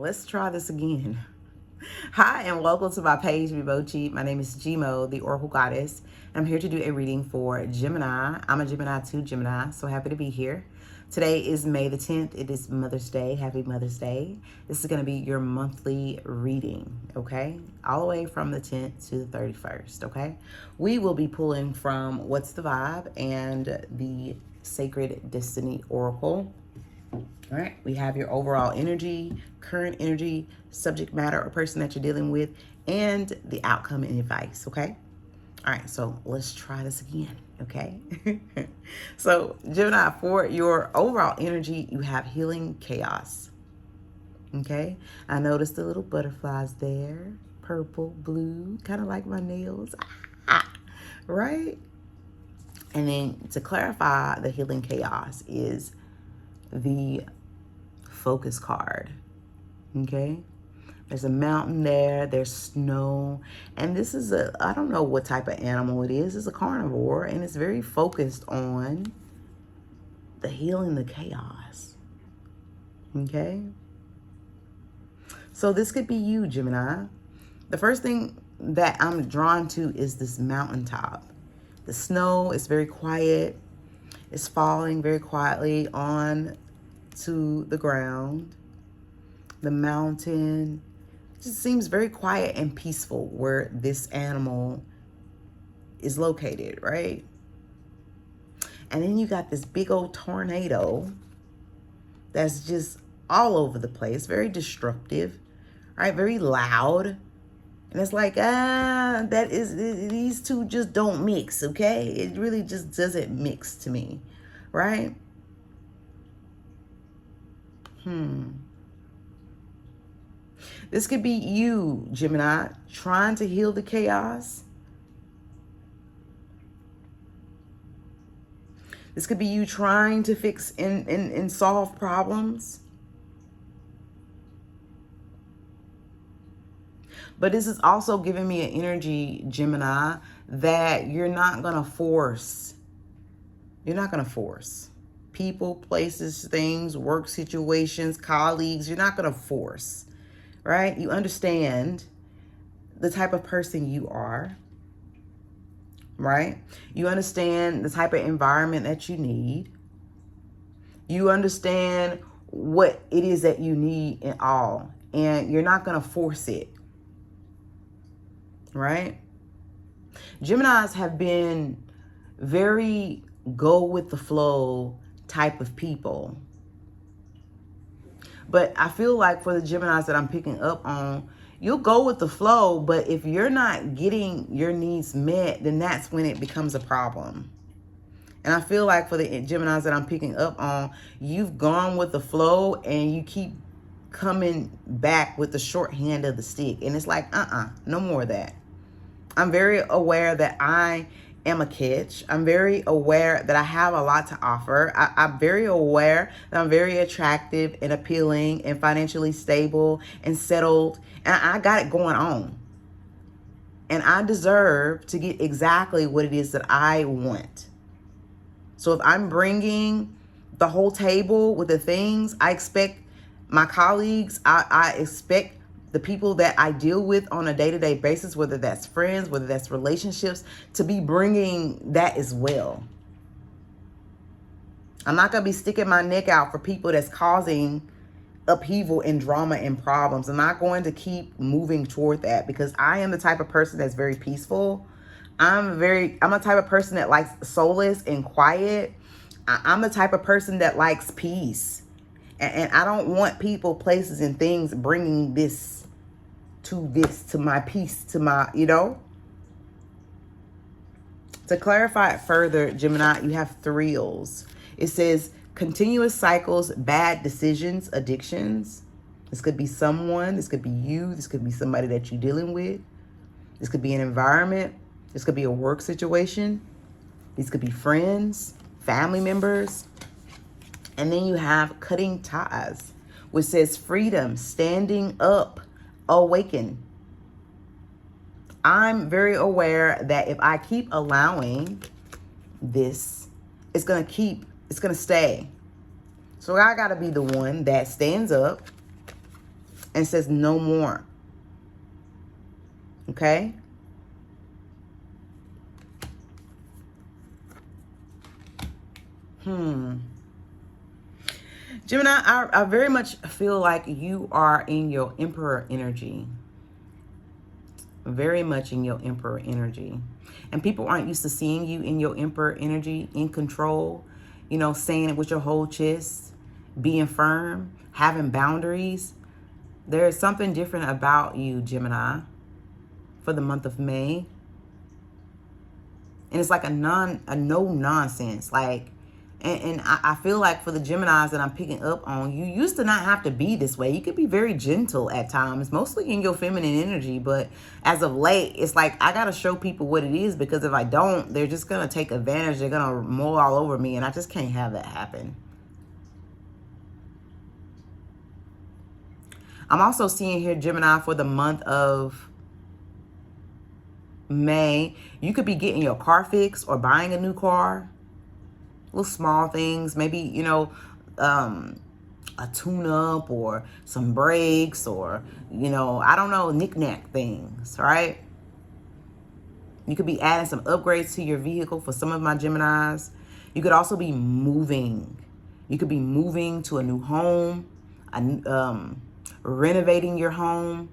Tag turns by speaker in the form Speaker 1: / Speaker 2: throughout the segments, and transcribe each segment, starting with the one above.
Speaker 1: Let's try this again. Hi, and welcome to my page, Vibochi. My name is Gmo, the Oracle Goddess. I'm here to do a reading for Gemini. I'm a Gemini 2 Gemini, so happy to be here. Today is May the 10th. It is Mother's Day. Happy Mother's Day. This is going to be your monthly reading, okay? All the way from the 10th to the 31st, okay? We will be pulling from What's the Vibe and the Sacred Destiny Oracle. All right, we have your overall energy, current energy, subject matter or person that you're dealing with, and the outcome and advice, okay? All right, so let's try this again, okay? So, Gemini, for your overall energy, you have healing chaos, okay? I noticed the little butterflies there, purple, blue, kind of like my nails, right? And then to clarify, the healing chaos is the focus card, okay? There's a mountain there, there's snow, and this is I don't know what type of animal it is. It's a carnivore, and it's very focused on the healing, the chaos, okay? So this could be you, Gemini. The first thing that I'm drawn to is this mountaintop. The snow is very quiet. It's falling very quietly on to the ground. The mountain just seems very quiet and peaceful where this animal is located, right? And then you got this big old tornado that's just all over the place, very destructive, right? Very loud. And it's like, these two just don't mix, okay? It really just doesn't mix to me, right? This could be you, Gemini, trying to heal the chaos. This could be you trying to fix and solve problems. But this is also giving me an energy, Gemini, that you're not going to force. You're not going to force people, places, things, work situations, colleagues. You're not going to force, right? You understand the type of person you are, right? You understand the type of environment that you need. You understand what it is that you need in all, and you're not going to force it, right? Geminis have been very go with the flow type of people. But I feel like for the Geminis that I'm picking up on, you'll go with the flow, but if you're not getting your needs met, then that's when it becomes a problem. And I feel like for the Geminis that I'm picking up on, you've gone with the flow and you keep coming back with the short hand of the stick. And it's like, no more of that. I'm very aware that I am a catch. I'm very aware that I have a lot to offer. I'm very aware that I'm very attractive and appealing and financially stable and settled. And I got it going on. And I deserve to get exactly what it is that I want. So if I'm bringing the whole table with the things, I expect my colleagues, I expect the people that I deal with on a day-to-day basis, whether that's friends, whether that's relationships, to be bringing that as well. I'm not going to be sticking my neck out for people that's causing upheaval and drama and problems. I'm not going to keep moving toward that because I am the type of person that's very peaceful. I'm a type of person that likes solace and quiet. I'm the type of person that likes peace. And I don't want people, places, and things bringing this, to my peace, to my, To clarify it further, Gemini, you have thrills. It says continuous cycles, bad decisions, addictions. This could be someone. This could be you. This could be somebody that you're dealing with. This could be an environment. This could be a work situation. These could be friends, family members. And then you have cutting ties, which says freedom, standing up, awaken. I'm very aware that if I keep allowing this, it's going to stay. So I got to be the one that stands up and says no more. Okay? Gemini, I very much feel like you are in your Emperor energy. Very much in your Emperor energy. And people aren't used to seeing you in your Emperor energy, in control, you know, saying it with your whole chest, being firm, having boundaries. There is something different about you, Gemini, for the month of May. And it's like a no nonsense. Like, and I feel like for the Geminis that I'm picking up on, you used to not have to be this way. You could be very gentle at times, mostly in your feminine energy. But as of late, it's like I got to show people what it is, because if I don't, they're just going to take advantage. They're going to mow all over me. And I just can't have that happen. I'm also seeing here, Gemini, for the month of May, you could be getting your car fixed or buying a new car. Little small things, maybe, you know, a tune-up or some brakes or, you know, I don't know, knick-knack things, right? You could be adding some upgrades to your vehicle for some of my Geminis. You could also be moving. You could be moving to a new home, renovating your home.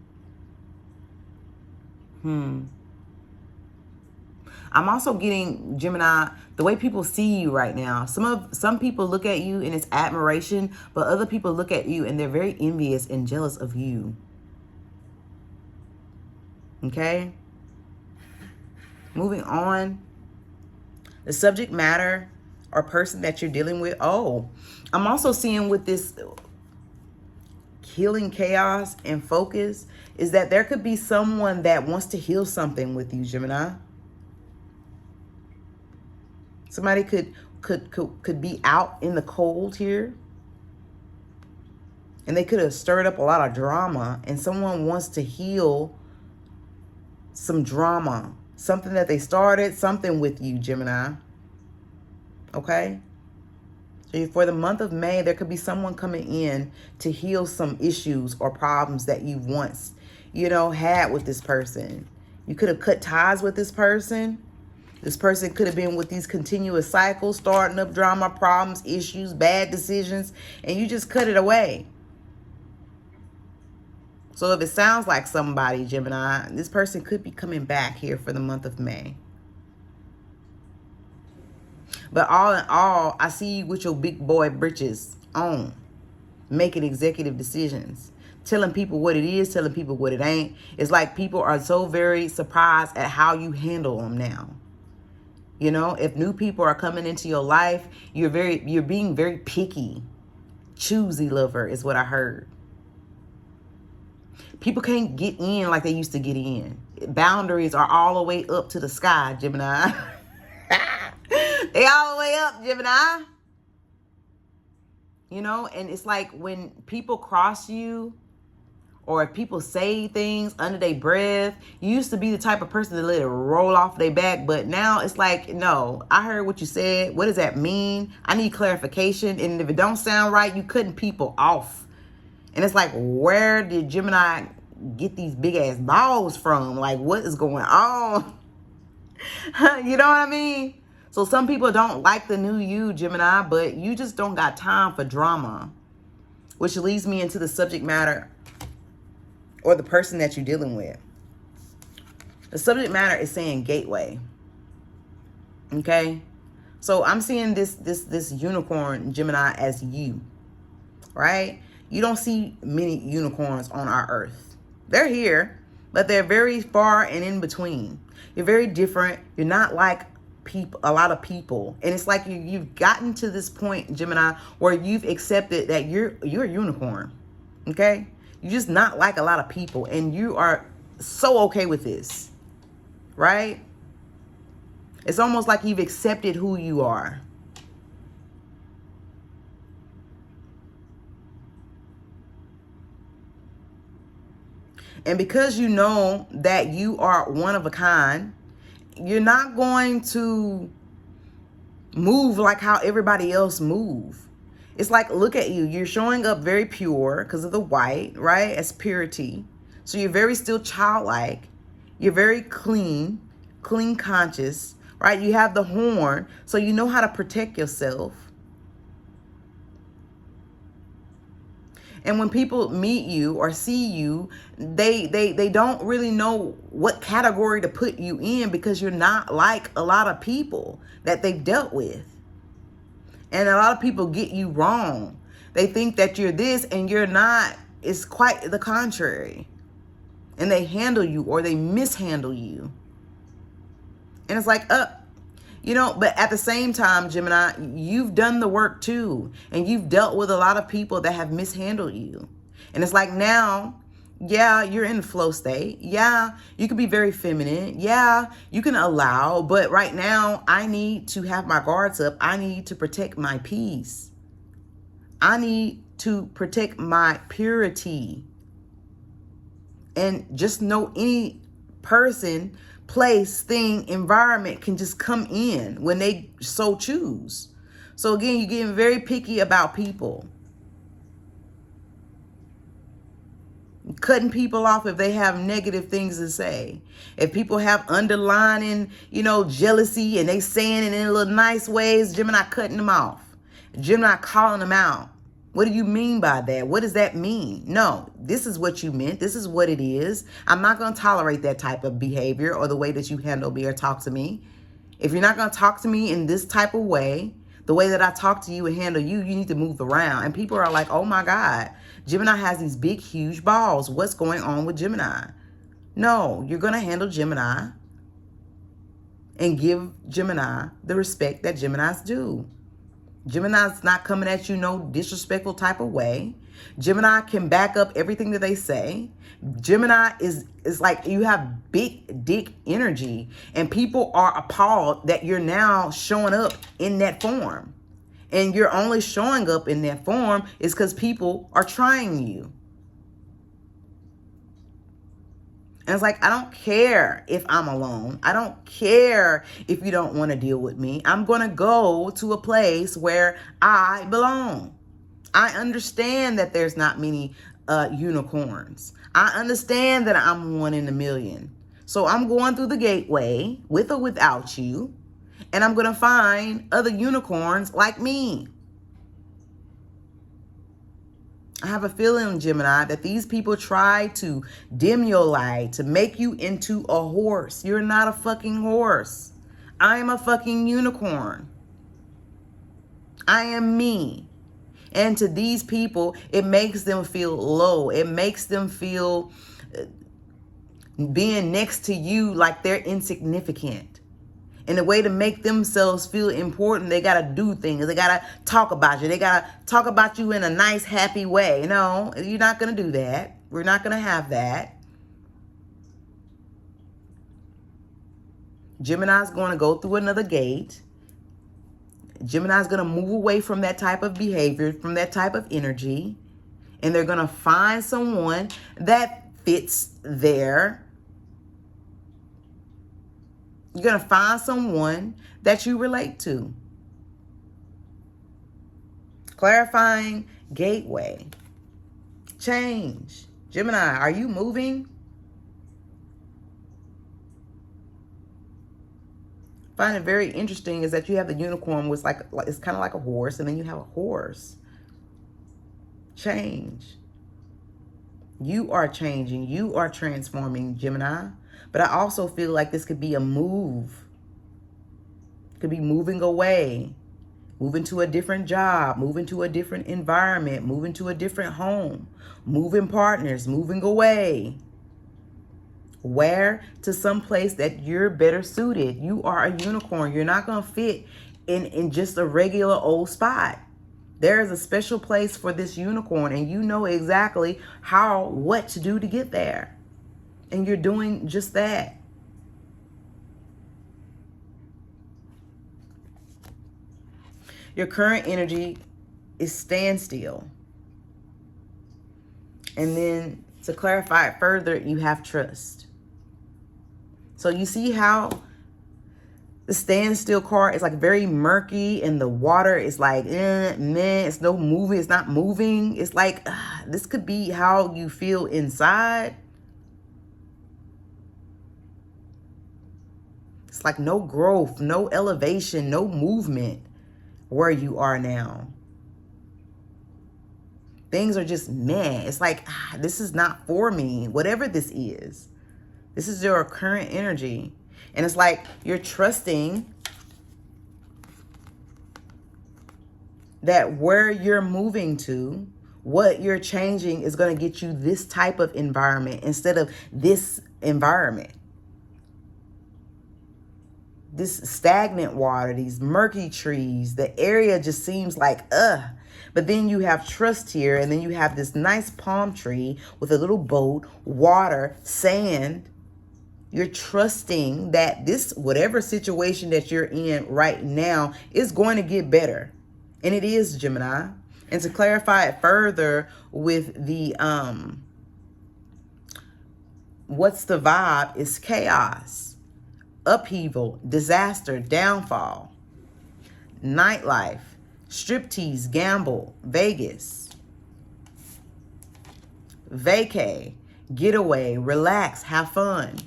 Speaker 1: I'm also getting, Gemini, the way people see you right now. Some people look at you and it's admiration, but other people look at you and they're very envious and jealous of you. Okay? Moving on. The subject matter or person that you're dealing with. Oh, I'm also seeing with this healing chaos and focus is that there could be someone that wants to heal something with you, Gemini. Somebody could be out in the cold here. And they could have stirred up a lot of drama. And someone wants to heal some drama. Something that they started, something with you, Gemini. Okay? So for the month of May, there could be someone coming in to heal some issues or problems that you once, you know, had with this person. You could have cut ties with this person. This person could have been with these continuous cycles, starting up drama, problems, issues, bad decisions, and you just cut it away. So if it sounds like somebody, Gemini, this person could be coming back here for the month of May. But all in all, I see you with your big boy britches on, making executive decisions, telling people what it is, telling people what it ain't. It's like people are so very surprised at how you handle them now. You know, if new people are coming into your life, you're being very picky. Choosy lover is what I heard. People can't get in like they used to get in. Boundaries are all the way up to the sky, Gemini. They all the way up, Gemini. You know, and it's like when people cross you, or if people say things under their breath, you used to be the type of person to let it roll off their back. But now it's like, no, I heard what you said. What does that mean? I need clarification. And if it don't sound right, you cutting people off. And it's like, where did Gemini get these big ass balls from? Like, what is going on? You know what I mean? So some people don't like the new you, Gemini, but you just don't got time for drama. Which leads me into the subject matter or the person that you're dealing with. The subject matter is saying gateway. Okay? So I'm seeing this unicorn, Gemini, as you. Right? You don't see many unicorns on our earth. They're here, but they're very far and in between. You're very different. You're not like a lot of people. And it's like you've gotten to this point, Gemini, where you've accepted that you're a unicorn. Okay? You're just not like a lot of people, and you are so okay with this, right? It's almost like you've accepted who you are. And because you know that you are one of a kind, you're not going to move like how everybody else move. It's like, look at you. You're showing up very pure because of the white, right? As purity. So you're very still childlike. You're very clean conscious, right? You have the horn, so you know how to protect yourself. And when people meet you or see you, they don't really know what category to put you in because you're not like a lot of people that they've dealt with. And a lot of people get you wrong. They think that you're this and you're not. It's quite the contrary. And they handle you or they mishandle you. And it's like, but at the same time, Gemini, you've done the work too. And you've dealt with a lot of people that have mishandled you. And it's like now, yeah, you're in the flow state. Yeah, you can be very feminine. Yeah, you can allow. But right now, I need to have my guards up. I need to protect my peace. I need to protect my purity. And just know any person, place, thing, environment can just come in when they so choose. So again, you're getting very picky about people. Cutting people off if they have negative things to say. If people have underlining, jealousy and they saying it in little nice ways, Gemini cutting them off. Gemini calling them out. What do you mean by that? What does that mean? No, this is what you meant. This is what it is. I'm not going to tolerate that type of behavior or the way that you handle me or talk to me. If you're not going to talk to me in this type of way, the way that I talk to you and handle you, you need to move around. And people are like, oh my God, Gemini has these big, huge balls. What's going on with Gemini? No, you're going to handle Gemini and give Gemini the respect that Geminis do. Gemini's not coming at you no disrespectful type of way. Gemini can back up everything that they say. Gemini is like you have big dick energy and people are appalled that you're now showing up in that form. And you're only showing up in that form is because people are trying you. And it's like, I don't care if I'm alone. I don't care if you don't want to deal with me. I'm going to go to a place where I belong. I understand that there's not many unicorns. I understand that I'm one in a million. So I'm going through the gateway with or without you. And I'm going to find other unicorns like me. I have a feeling, Gemini, that these people try to dim your light, to make you into a horse. You're not a fucking horse. I am a fucking unicorn. I am me. And to these people, it makes them feel low. It makes them feel being next to you like they're insignificant. And the way to make themselves feel important, they got to do things. They got to talk about you. They got to talk about you in a nice, happy way. No, you're not going to do that. We're not going to have that. Gemini's going to go through another gate. Gemini's going to move away from that type of behavior, from that type of energy. And they're going to find someone that fits there. You're going to find someone that you relate to. Clarifying gateway. Change. Gemini, are you moving? Find it very interesting is that you have the unicorn, which it's kind of like a horse, and then you have a horse. Change. You are changing. You are transforming, Gemini. But I also feel like this could be a move. It could be moving away, moving to a different job, moving to a different environment, moving to a different home, moving partners, moving away. Where? To some place that you're better suited. You are a unicorn. You're not going to fit in just a regular old spot. There is a special place for this unicorn, and you know exactly what to do to get there. And you're doing just that. Your current energy is standstill. And then to clarify it further, you have trust. So you see how The standstill card is like very murky, and the water is like, it's no moving. It's not moving. It's like, this could be how you feel inside. It's like no growth, no elevation, no movement where you are now. Things are just meh. It's like, this is not for me. Whatever this is your current energy. And it's like you're trusting that where you're moving to, what you're changing is going to get you this type of environment instead of this environment. This stagnant water, these murky trees, the area just seems like, But then you have trust here, and then you have this nice palm tree with a little boat, water, sand. You're trusting that this, whatever situation that you're in right now, is going to get better. And it is, Gemini. And to clarify it further with the, what's the vibe is chaos, upheaval, disaster, downfall, nightlife, striptease, gamble, Vegas, vacay, getaway, relax, have fun.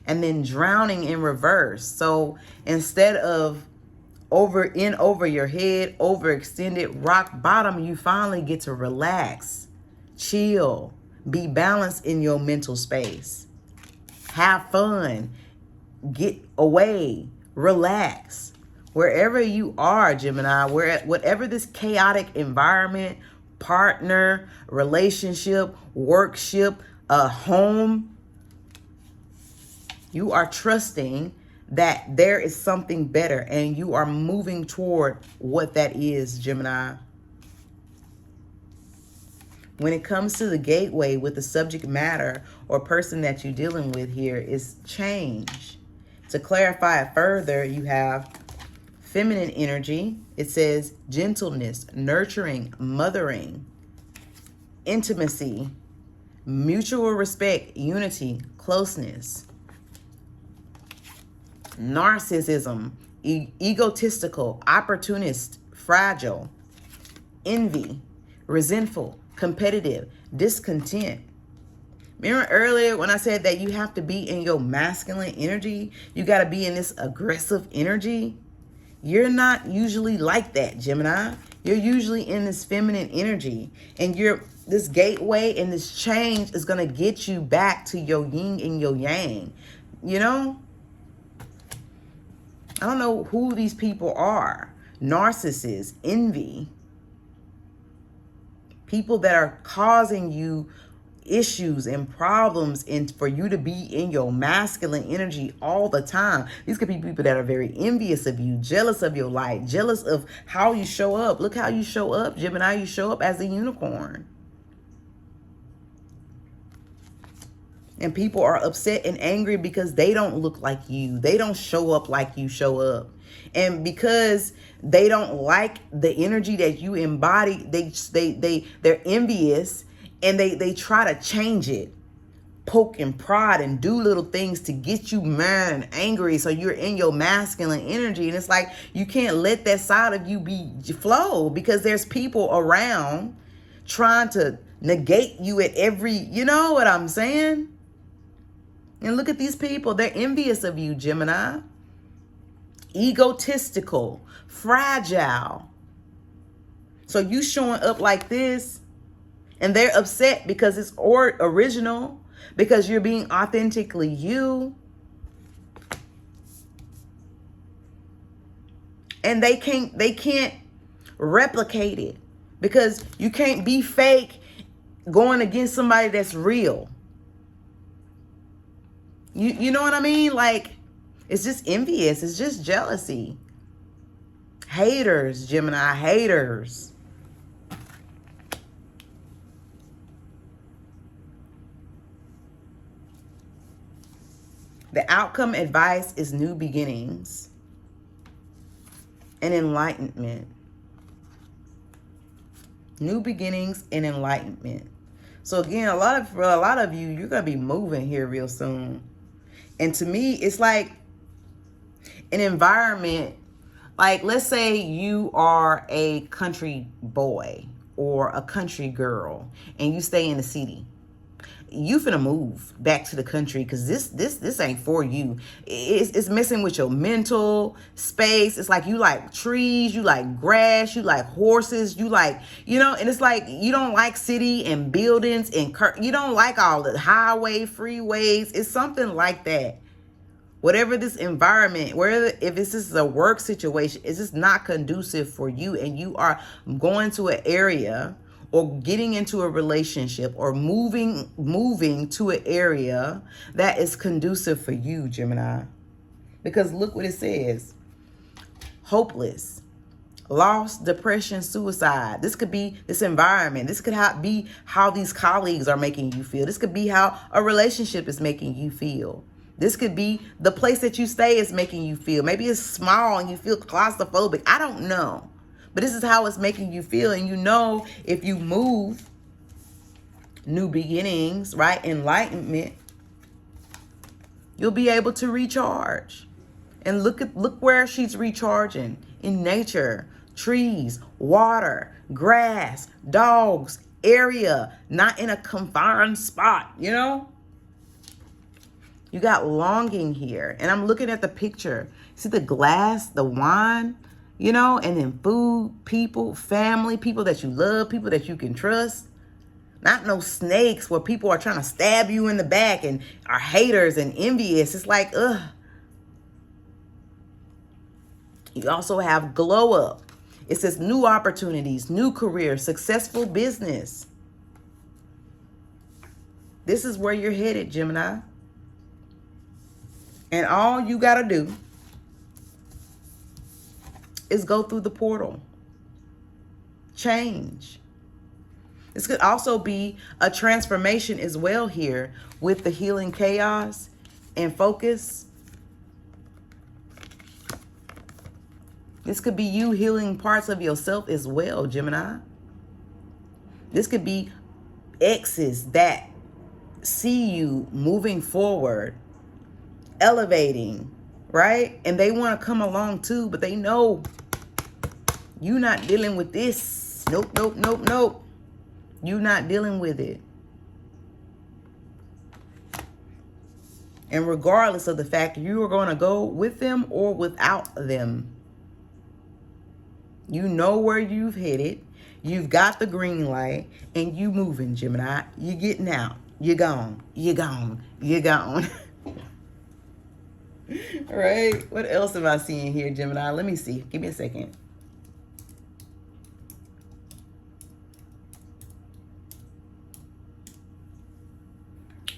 Speaker 1: And then drowning in reverse. So instead of over your head, overextended, rock bottom, you finally get to relax, chill, be balanced in your mental space, have fun, get away, relax. Wherever you are, Gemini, whatever this chaotic environment, partner, relationship, workship, a home, you are trusting that there is something better, and you are moving toward what that is, Gemini. When it comes to the gateway with the subject matter or person that you're dealing with here is change. To clarify it further, you have feminine energy. It says gentleness, nurturing, mothering, intimacy, mutual respect, unity, closeness. Narcissism, egotistical, opportunist, fragile, envy, resentful, competitive, discontent. Remember earlier when I said that you have to be in your masculine energy? You got to be in this aggressive energy. You're not usually like that, Gemini. You're usually in this feminine energy. And this gateway and this change is going to get you back to your yin and your yang. You know? I don't know who these people are. Narcissists, envy. People that are causing you issues and problems, and for you to be in your masculine energy all the time. These could be people that are very envious of you, jealous of your light, jealous of how you show up. Look how you show up, Gemini. You show up as a unicorn. And people are upset and angry because they don't look like you. They don't show up like you show up. And because they don't like the energy that you embody, they're envious, and they try to change it. Poke and prod and do little things to get you mad and angry, so you're in your masculine energy. And it's like you can't let that side of you flow, because there's people around trying to negate you at every, you know what I'm saying? And look at these people. They're envious of you, Gemini. Egotistical, fragile. So you showing up like this, and they're upset because it's original, because you're being authentically you. And they can't replicate it, because you can't be fake going against somebody that's real. You know what I mean? Like, it's just envious. It's just jealousy. Haters, Gemini, haters. The outcome advice is new beginnings and enlightenment. New beginnings and enlightenment. So again, for a lot of you, you're going to be moving here real soon. And to me, it's like, an environment, like let's say you are a country boy or a country girl and you stay in the city. You finna move back to the country because this ain't for you. It's messing with your mental space. It's like you like trees, you like grass, you like horses, you like, and it's like you don't like city and buildings and you don't like all the highway, freeways. It's something like that. Whatever this environment, if this is a work situation, it's just not conducive for you, and you are going to an area or getting into a relationship or moving to an area that is conducive for you, Gemini. Because look what it says. Hopeless, loss, depression, suicide. This could be this environment. This could be how these colleagues are making you feel. This could be how a relationship is making you feel. This could be the place that you stay is making you feel. Maybe it's small and you feel claustrophobic. I don't know. But this is how it's making you feel. And if you move, new beginnings, right? Enlightenment, you'll be able to recharge. And look where she's recharging. In nature, trees, water, grass, dogs, area, not in a confined spot, You got longing here. And I'm looking at the picture. See the glass, the wine, and then food, people, family, people that you love, people that you can trust. Not no snakes where people are trying to stab you in the back and are haters and envious. It's like, ugh. You also have glow up. It says new opportunities, new career, successful business. This is where you're headed, Gemini. And all you got to do is go through the portal. Change. This could also be a transformation as well here with the healing chaos and focus. This could be you healing parts of yourself as well, Gemini. This could be exes that see you moving forward, elevating, right? And they want to come along too, but they know you're not dealing with this. Nope, nope, nope, nope. You're not dealing with it. And regardless of the fact you are going to go with them or without them, you know where you've headed. You've got the green light and you moving, Gemini. You're getting out. You're gone. You're gone. You're gone. All right. What else am I seeing here, Gemini? Let me see. Give me a second.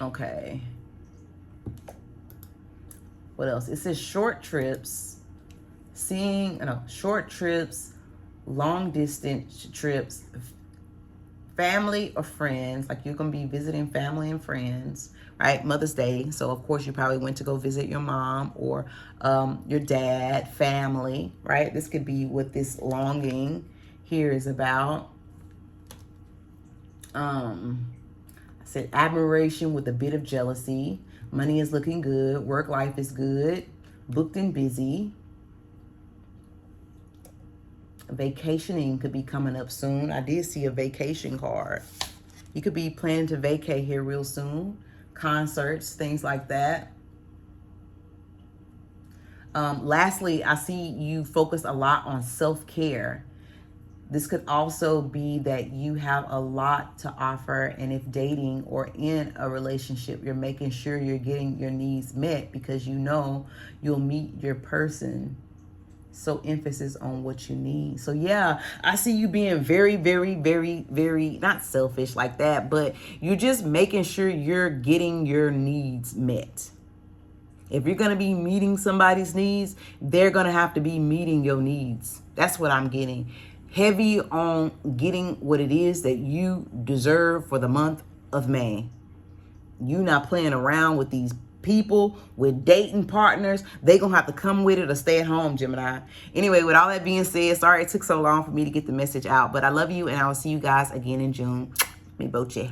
Speaker 1: Okay. What else? It says short trips, short trips, long distance trips, family or friends. Like you're going to be visiting family and friends, right? Mother's Day. So of course you probably went to go visit your mom or your dad, family, right? This could be what this longing here is about. I said admiration with a bit of jealousy. Money is looking good. Work life is good. Booked and busy. Vacationing could be coming up soon. I did see a vacation card. You could be planning to vacate here real soon. Concerts, things like that. Lastly, I see you focus a lot on self-care. This could also be that you have a lot to offer, and if dating or in a relationship, you're making sure you're getting your needs met because you know you'll meet your person. So emphasis on what you need. So yeah, I see you being very, very, very, very, not selfish like that, but you're just making sure you're getting your needs met. If you're going to be meeting somebody's needs, they're going to have to be meeting your needs. That's what I'm getting. Heavy on getting what it is that you deserve for the month of May. You not playing around with these people, with dating partners. They gonna have to come with it or stay at home, Gemini. Anyway, with all that being said, sorry it took so long for me to get the message out, but I love you and I will see you guys again in June. Me boche.